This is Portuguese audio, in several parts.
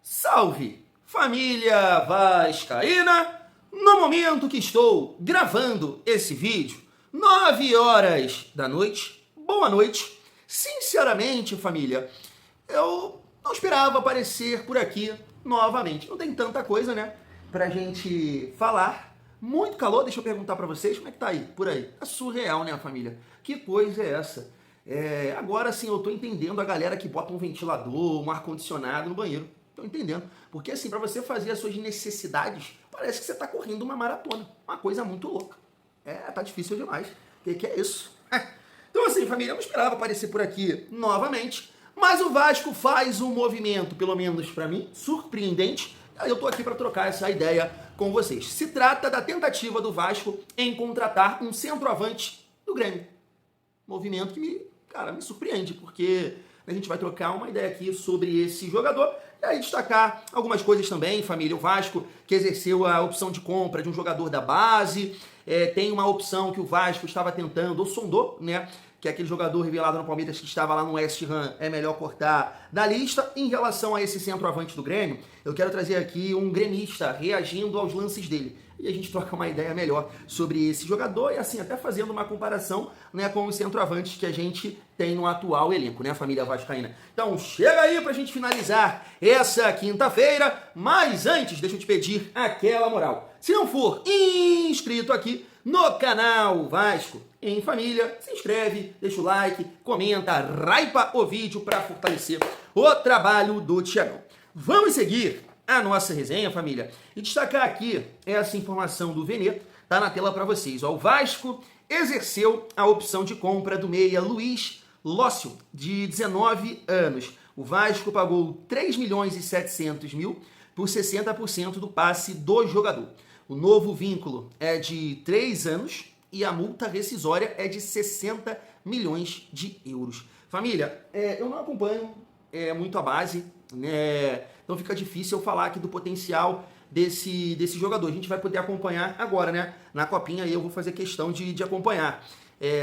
Salve, família vascaína! No momento que estou gravando esse vídeo, 9 horas da noite, boa noite. Sinceramente, família, eu não esperava aparecer por aqui novamente. Não tem tanta coisa, né, pra gente falar. Muito calor, deixa eu perguntar pra vocês, como é que tá aí, por aí? Tá surreal, né, família? Que coisa é essa? Agora sim eu tô entendendo a galera que bota um ventilador, um ar-condicionado no banheiro. Tô entendendo. Porque assim, pra você fazer as suas necessidades, parece que você tá correndo uma maratona. Uma coisa muito louca. Tá difícil demais. O que é isso? Então assim, família, eu não esperava aparecer por aqui novamente, mas o Vasco faz um movimento, pelo menos pra mim, surpreendente. Aí eu tô aqui pra trocar essa ideia com vocês. Se trata da tentativa do Vasco em contratar um centroavante do Grêmio. Movimento que me surpreende, porque a gente vai trocar uma ideia aqui sobre esse jogador e aí destacar algumas coisas também, família. O Vasco que exerceu a opção de compra de um jogador da base, tem uma opção que o Vasco estava tentando, ou sondou, né? Que é aquele jogador revelado no Palmeiras que estava lá no West Ham, é melhor cortar da lista. Em relação a esse centroavante do Grêmio, eu quero trazer aqui um gremista reagindo aos lances dele. E a gente troca uma ideia melhor sobre esse jogador e assim, até fazendo uma comparação, né, com os centroavantes que a gente tem no atual elenco, né, família vascaína. Então chega aí pra gente finalizar essa quinta-feira, mas antes deixa eu te pedir aquela moral. Se não for inscrito aqui no canal Vasco em Família, se inscreve, deixa o like, comenta, raipa o vídeo para fortalecer o trabalho do Thiagão. Vamos seguir a nossa resenha, família, e destacar aqui essa informação do Veneto, tá na tela para vocês. O Vasco exerceu a opção de compra do meia Luiz Lócio, de 19 anos. O Vasco pagou 3 milhões e 700 mil por 60% do passe do jogador. O novo vínculo é de 3 anos e a multa rescisória é de 60 milhões de euros. Família, eu não acompanho muito a base, né? Então fica difícil eu falar aqui do potencial desse jogador. A gente vai poder acompanhar agora, né? Na copinha aí eu vou fazer questão de acompanhar.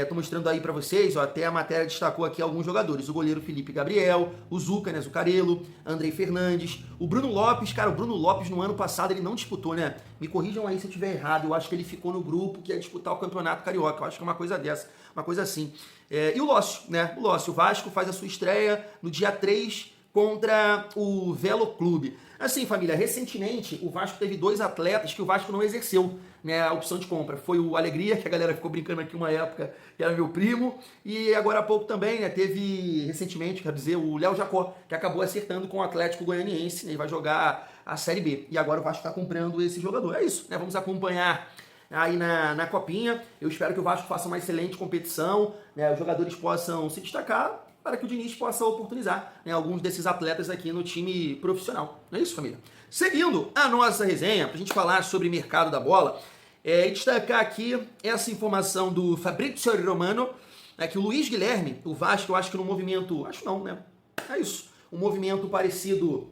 Tô mostrando aí pra vocês, ó, até a matéria destacou aqui alguns jogadores. O goleiro Felipe Gabriel, o Zuca, né, Zucarello, Andrei Fernandes, o Bruno Lopes. Cara, o Bruno Lopes no ano passado ele não disputou, né? Me corrijam aí se eu estiver errado. Eu acho que ele ficou no grupo que ia disputar o Campeonato Carioca. Eu acho que é uma coisa dessa, uma coisa assim. E o Lócio, né? O Lócio, o Vasco faz a sua estreia no dia 3 contra o Velo Clube. Assim, família, recentemente o Vasco teve 2 atletas que o Vasco não exerceu, né, a opção de compra. Foi o Alegria, que a galera ficou brincando aqui uma época, que era meu primo, e agora há pouco também, né, teve recentemente, quer dizer, o Léo Jacó, que acabou acertando com o Atlético Goianiense, né, e vai jogar a Série B. E agora o Vasco está comprando esse jogador. É isso, né, vamos acompanhar aí na copinha. Eu espero que o Vasco faça uma excelente competição, né, os jogadores possam se destacar, para que o Diniz possa oportunizar, né, alguns desses atletas aqui no time profissional. Não é isso, família? Seguindo a nossa resenha, para a gente falar sobre mercado da bola, e destacar aqui essa informação do Fabrizio Romano, que o Luiz Guilherme, o Vasco, eu acho que no movimento, acho não, né? É isso, um movimento parecido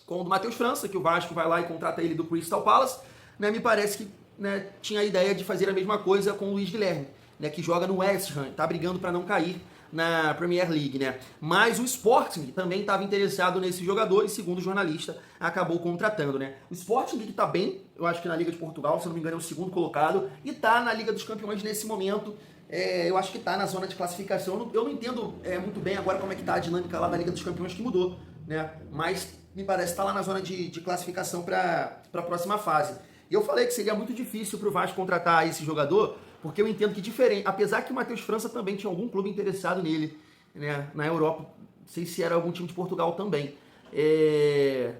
com o do Matheus França, que o Vasco vai lá e contrata ele do Crystal Palace, né? Me parece que, né, tinha a ideia de fazer a mesma coisa com o Luiz Guilherme, né, que joga no West Ham, tá brigando para não cair na Premier League, né? Mas o Sporting também estava interessado nesse jogador e, segundo o jornalista, acabou contratando, né? O Sporting que tá bem, eu acho que na Liga de Portugal, se não me engano, é o segundo colocado e tá na Liga dos Campeões nesse momento. Eu acho que tá na zona de classificação. Eu não entendo muito bem agora como é que tá a dinâmica lá da Liga dos Campeões, que mudou, né? Mas me parece que tá lá na zona de classificação para a próxima fase. E eu falei que seria muito difícil pro Vasco contratar esse jogador, porque eu entendo que diferente, apesar que o Matheus França também tinha algum clube interessado nele, né, na Europa, não sei se era algum time de Portugal também. E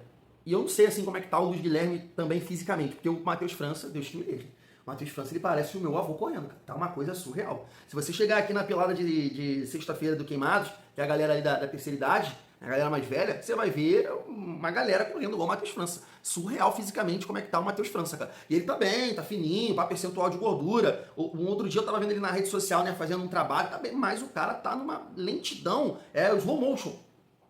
eu não sei assim como é que tá o Luiz Guilherme também fisicamente, porque o Matheus França, Deus que me livre. O Matheus França, ele parece o meu avô correndo, cara. Tá uma coisa surreal. Se você chegar aqui na pelada de sexta-feira do Queimados, que é a galera ali da terceira idade, a galera mais velha, você vai ver uma galera correndo igual o Matheus França. Surreal fisicamente como é que tá o Matheus França, cara. E ele tá bem, tá fininho, para percentual de gordura. Um outro dia eu tava vendo ele na rede social, né, fazendo um trabalho, tá bem, mas o cara tá numa lentidão, slow motion.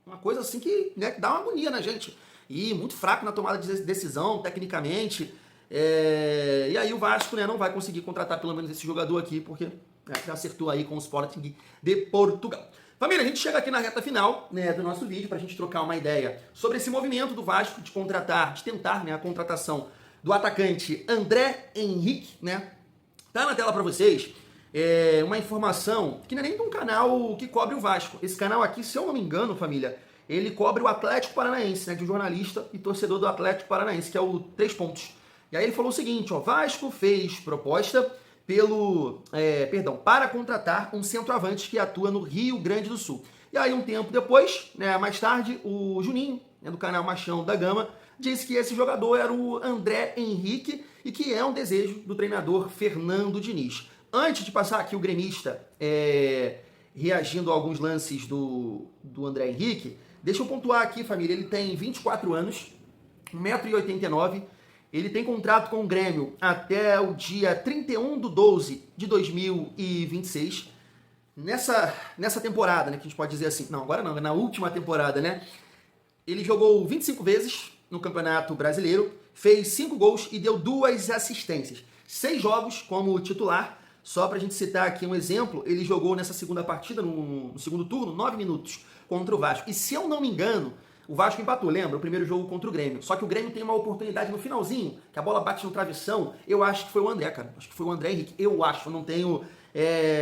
Uma coisa assim que, né, que dá uma agonia na gente. E muito fraco na tomada de decisão, tecnicamente. E aí o Vasco, né, não vai conseguir contratar pelo menos esse jogador aqui, porque já acertou aí com o Sporting de Portugal. Família, a gente chega aqui na reta final, né, do nosso vídeo para a gente trocar uma ideia sobre esse movimento do Vasco de contratar, de tentar, né, a contratação do atacante André Henrique, né? Tá na tela para vocês uma informação que não é nem de um canal que cobre o Vasco. Esse canal aqui, se eu não me engano, família, ele cobre o Atlético Paranaense, né, de um jornalista e torcedor do Atlético Paranaense, que é o 3 Pontos. E aí ele falou o seguinte, ó, Vasco fez proposta para contratar um centroavante que atua no Rio Grande do Sul. E aí um tempo depois, né, mais tarde, o Juninho, né, do canal Machão da Gama, disse que esse jogador era o André Henrique e que é um desejo do treinador Fernando Diniz. Antes de passar aqui o gremista reagindo a alguns lances do André Henrique, deixa eu pontuar aqui, família, ele tem 24 anos, 1,89 m, ele tem contrato com o Grêmio até o dia 31/12/2026. Nessa temporada, né, que a gente pode dizer assim, não, agora não, na última temporada, né, ele jogou 25 vezes no Campeonato Brasileiro, fez 5 gols e deu 2 assistências. 6 jogos como titular. Só pra gente citar aqui um exemplo, ele jogou nessa segunda partida, no segundo turno, 9 minutos contra o Vasco. E se eu não me engano, o Vasco empatou, lembra? O primeiro jogo contra o Grêmio. Só que o Grêmio tem uma oportunidade no finalzinho, que a bola bate no travessão. Eu acho que foi o André, cara. Acho que foi o André Henrique. Eu acho, não tenho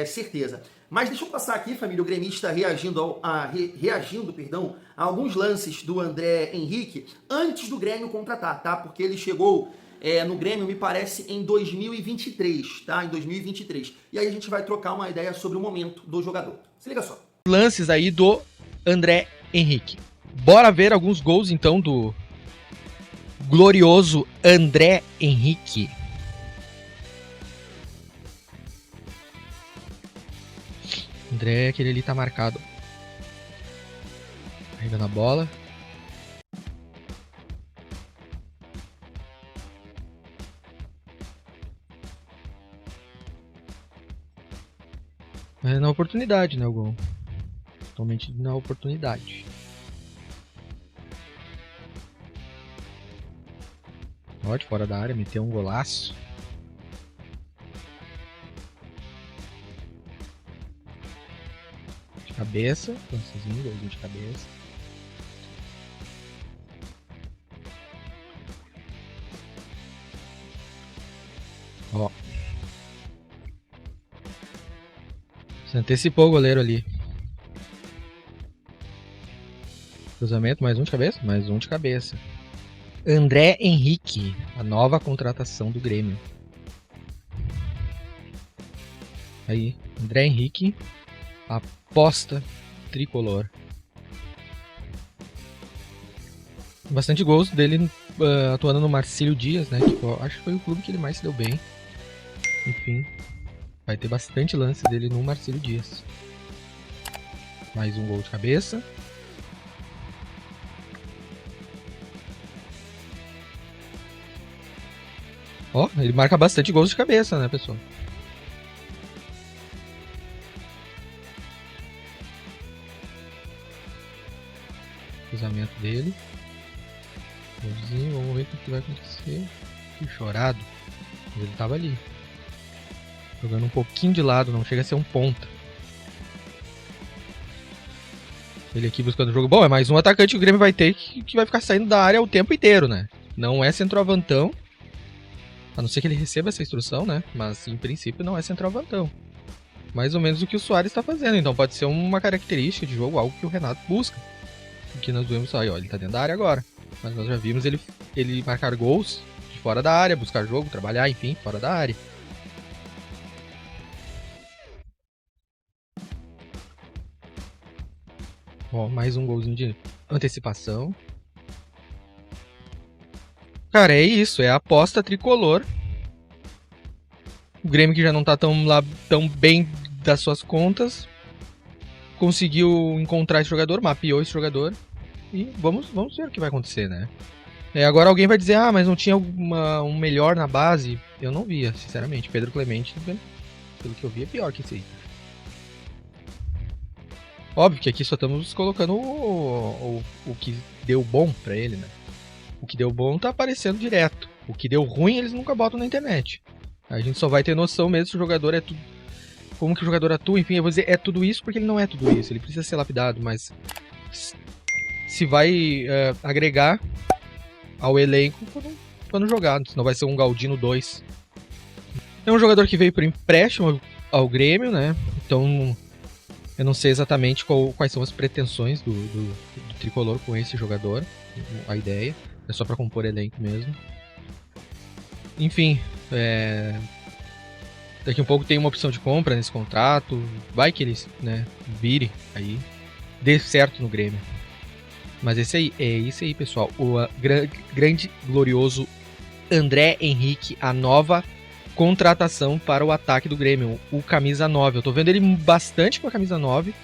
certeza. Mas deixa eu passar aqui, família, o gremista reagindo a alguns lances do André Henrique antes do Grêmio contratar, tá? Porque ele chegou no Grêmio, me parece, em 2023, tá? Em 2023. E aí a gente vai trocar uma ideia sobre o momento do jogador. Se liga só. Lances aí do André Henrique. Bora ver alguns gols, então, do glorioso André Henrique. André, aquele ali tá marcado. Carregando a bola. Mas na oportunidade, né, o gol. Totalmente na oportunidade. Ó, de fora da área, meteu um golaço. De cabeça, lancezinho, golzinho de cabeça. Ó. Se antecipou o goleiro ali. Cruzamento, mais um de cabeça? Mais um de cabeça. André Henrique, a nova contratação do Grêmio. Aí, André Henrique, aposta tricolor. Bastante gols dele atuando no Marcílio Dias, né? Que acho que foi o clube que ele mais se deu bem. Enfim, vai ter bastante lance dele no Marcílio Dias. Mais um gol de cabeça. Ó, ele marca bastante gols de cabeça, né, pessoal? Cruzamento dele. Golzinho, vamos ver o que vai acontecer. Que chorado. Mas ele tava ali. Jogando um pouquinho de lado, não chega a ser um ponta. Ele aqui buscando o jogo. Bom, é mais um atacante que o Grêmio vai ter que vai ficar saindo da área o tempo inteiro, né? Não é centroavantão. A não ser que ele receba essa instrução, né? Mas em princípio não é centroavantão. Mais ou menos o que o Soares está fazendo. Então pode ser uma característica de jogo, algo que o Renato busca. Que nós vemos aí, ó, ele tá dentro da área agora. Mas nós já vimos ele marcar gols de fora da área, buscar jogo, trabalhar, enfim, fora da área. Ó, mais um golzinho de antecipação. Cara, é isso, é a aposta tricolor. O Grêmio, que já não tá tão bem das suas contas, conseguiu encontrar esse jogador, mapeou esse jogador. E vamos ver o que vai acontecer, né? Agora alguém vai dizer, mas não tinha um melhor na base. Eu não via, sinceramente. Pedro Clemente, pelo que eu vi, é pior que esse aí. Óbvio que aqui só estamos colocando o que deu bom pra ele, né? O que deu bom tá aparecendo direto. O que deu ruim, eles nunca botam na internet. A gente só vai ter noção mesmo se o jogador é tudo como que o jogador atua, enfim, eu vou dizer é tudo isso porque ele não é tudo isso, ele precisa ser lapidado, mas se vai agregar ao elenco quando jogar, senão vai ser um Galdino 2. É um jogador que veio por empréstimo ao Grêmio, né? Então eu não sei exatamente quais são as pretensões do Tricolor com esse jogador, a ideia, é só para compor elenco mesmo. Enfim, daqui a um pouco tem uma opção de compra nesse contrato, vai que ele, né, vire aí, dê certo no Grêmio. Mas é isso aí, pessoal. O grande, glorioso André Henrique, a nova contratação para o ataque do Grêmio, o camisa 9. Eu tô vendo ele bastante com a camisa 9,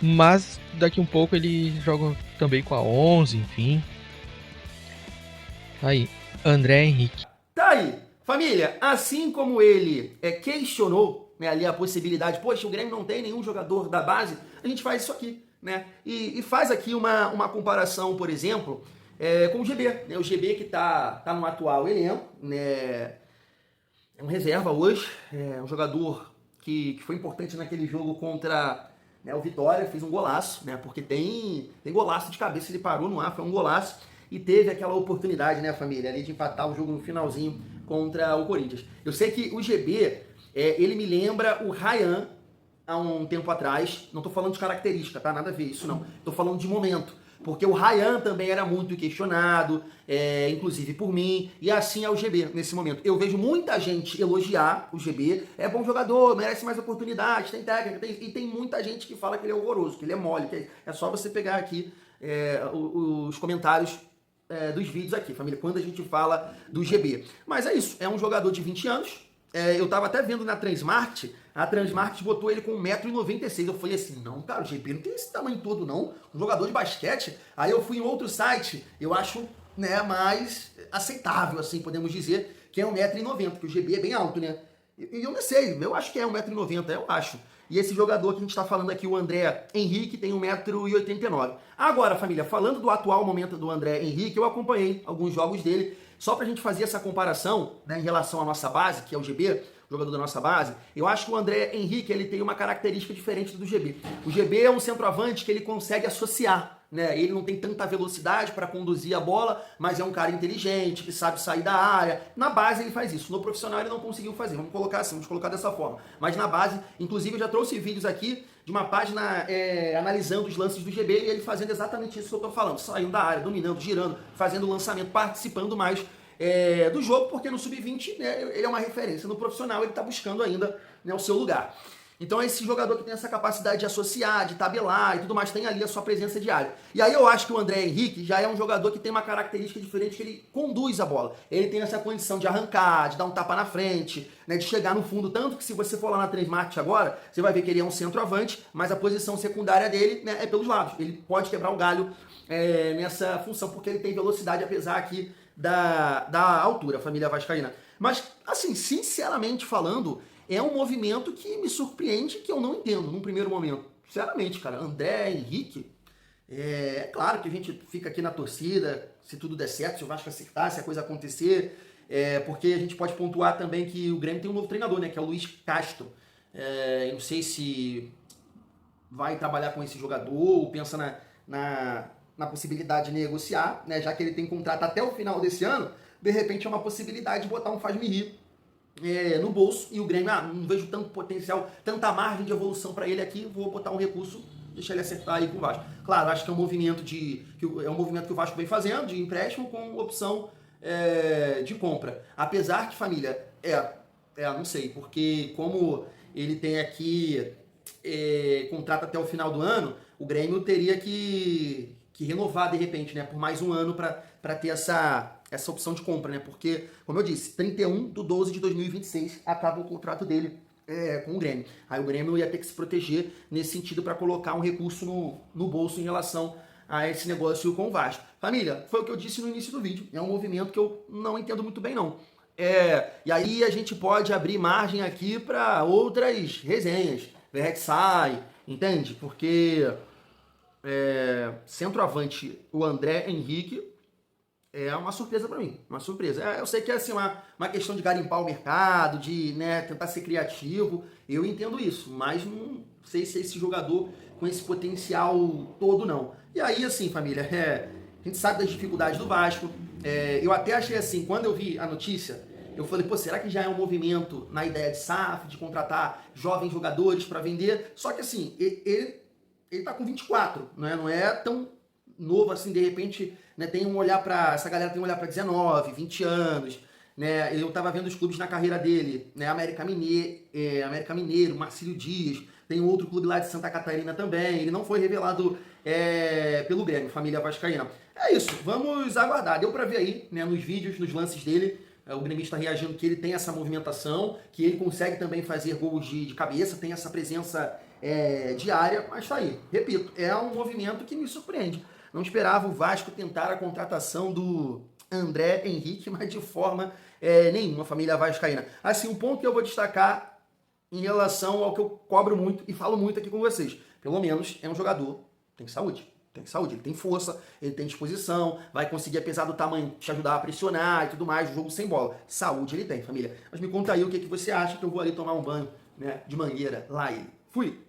mas daqui um pouco ele joga também com a 11, enfim. Aí, André Henrique. Tá aí, família, assim como ele questionou, né, ali a possibilidade, poxa, o Grêmio não tem nenhum jogador da base, a gente faz isso aqui, né? E faz aqui uma comparação, por exemplo, com o GB, né? O GB que tá no atual elenco, né? É um reserva hoje, um jogador que foi importante naquele jogo contra, né, o Vitória, fez um golaço, né? Porque tem golaço de cabeça, ele parou no ar, foi um golaço. E teve aquela oportunidade, né, família, ali de empatar o jogo no finalzinho contra o Corinthians. Eu sei que o GB, ele me lembra o Ryan há um tempo atrás. Não tô falando de característica, tá? Nada a ver isso, não. Tô falando de momento. Porque o Ryan também era muito questionado, inclusive por mim, e assim é o GB nesse momento. Eu vejo muita gente elogiar o GB, é bom jogador, merece mais oportunidades, tem técnica, e tem muita gente que fala que ele é horroroso, que ele é mole, que é só você pegar aqui os comentários dos vídeos aqui, família, quando a gente fala do GB. Mas é isso, é um jogador de 20 anos, eu tava até vendo na Transmart, a Transmart botou ele com 1,96 m. Eu falei assim, não, cara, o GB não tem esse tamanho todo, não. Um jogador de basquete. Aí eu fui em outro site, eu acho, né, mais aceitável, assim, podemos dizer, que é 1,90 m, porque o GB é bem alto, né? E eu não sei, eu acho que é 1,90 m, eu acho. E esse jogador que a gente está falando aqui, o André Henrique, tem 1,89 m. Agora, família, falando do atual momento do André Henrique, eu acompanhei alguns jogos dele, só pra gente fazer essa comparação, né, em relação à nossa base, que é o GB, jogador da nossa base. Eu acho que o André Henrique, ele tem uma característica diferente do GB. O GB é um centroavante que ele consegue associar, né? Ele não tem tanta velocidade para conduzir a bola, mas é um cara inteligente, que sabe sair da área. Na base ele faz isso, no profissional ele não conseguiu fazer, vamos colocar assim, vamos colocar dessa forma. Mas na base, inclusive eu já trouxe vídeos aqui de uma página analisando os lances do GB e ele fazendo exatamente isso que eu tô falando, saindo da área, dominando, girando, fazendo o lançamento, participando mais do jogo, porque no sub-20, né, ele é uma referência. No profissional ele está buscando ainda, né, o seu lugar. Então é esse jogador que tem essa capacidade de associar, de tabelar e tudo mais, tem ali a sua presença diária. E aí eu acho que o André Henrique já é um jogador que tem uma característica diferente, que ele conduz a bola. Ele tem essa condição de arrancar, de dar um tapa na frente, né, de chegar no fundo, tanto que se você for lá na Transmart agora, você vai ver que ele é um centroavante, mas a posição secundária dele, né, é pelos lados. Ele pode quebrar o galho nessa função, porque ele tem velocidade, apesar aqui da altura, família vascaína. Mas, assim, sinceramente falando, é um movimento que me surpreende, que eu não entendo num primeiro momento. Sinceramente, cara, André Henrique, é claro que a gente fica aqui na torcida, se tudo der certo, se o Vasco acertar, se a coisa acontecer, porque a gente pode pontuar também que o Grêmio tem um novo treinador, né, que é o Luiz Castro. Eu não sei se vai trabalhar com esse jogador, ou pensa na possibilidade de negociar, né, já que ele tem contrato até o final desse ano, de repente é uma possibilidade de botar um faz-me rir no bolso, e o Grêmio, não vejo tanto potencial, tanta margem de evolução para ele aqui, vou botar um recurso, deixar ele acertar aí com o Vasco. Claro, acho que é um movimento que o Vasco vem fazendo, de empréstimo com opção de compra. Apesar que, família, não sei, porque como ele tem aqui contrato até o final do ano, o Grêmio teria que renovar de repente, né, por mais um ano para ter essa opção de compra, né, porque, como eu disse, 31/12/2026 acaba o contrato dele com o Grêmio. Aí o Grêmio ia ter que se proteger nesse sentido para colocar um recurso no bolso em relação a esse negócio com o Vasco. Família, foi o que eu disse no início do vídeo, é um movimento que eu não entendo muito bem não. E aí a gente pode abrir margem aqui para outras resenhas, Verrexai, entende? Porque centroavante, o André Henrique, é uma surpresa para mim, uma surpresa. Eu sei que é assim, uma questão de garimpar o mercado, de, né, tentar ser criativo, eu entendo isso, mas não sei se é esse jogador com esse potencial todo, não. E aí, assim, família, a gente sabe das dificuldades do Vasco, eu até achei assim, quando eu vi a notícia, eu falei, pô, será que já é um movimento na ideia de SAF, de contratar jovens jogadores para vender? Só que assim, ele tá com 24, né? Não é tão novo assim, de repente, né, tem um olhar para essa galera tem um olhar para 19, 20 anos, né? Eu tava vendo os clubes na carreira dele, né? América Mineiro, Marcílio Dias, tem outro clube lá de Santa Catarina também. Ele não foi revelado pelo Grêmio, família vascaína. É isso, vamos aguardar. Deu para ver aí, né, nos vídeos, nos lances dele, o gremista reagindo que ele tem essa movimentação, que ele consegue também fazer gols de cabeça, tem essa presença diária, mas tá aí. Repito, é um movimento que me surpreende. Não esperava o Vasco tentar a contratação do André Henrique, mas de forma nenhuma, família vascaína. Assim, um ponto que eu vou destacar em relação ao que eu cobro muito e falo muito aqui com vocês. Pelo menos é um jogador que tem saúde. Tem saúde, ele tem força, ele tem disposição, vai conseguir, apesar do tamanho, te ajudar a pressionar e tudo mais, o jogo sem bola. Saúde ele tem, família. Mas me conta aí o que você acha, que eu vou ali tomar um banho, né, de mangueira lá ele. Fui!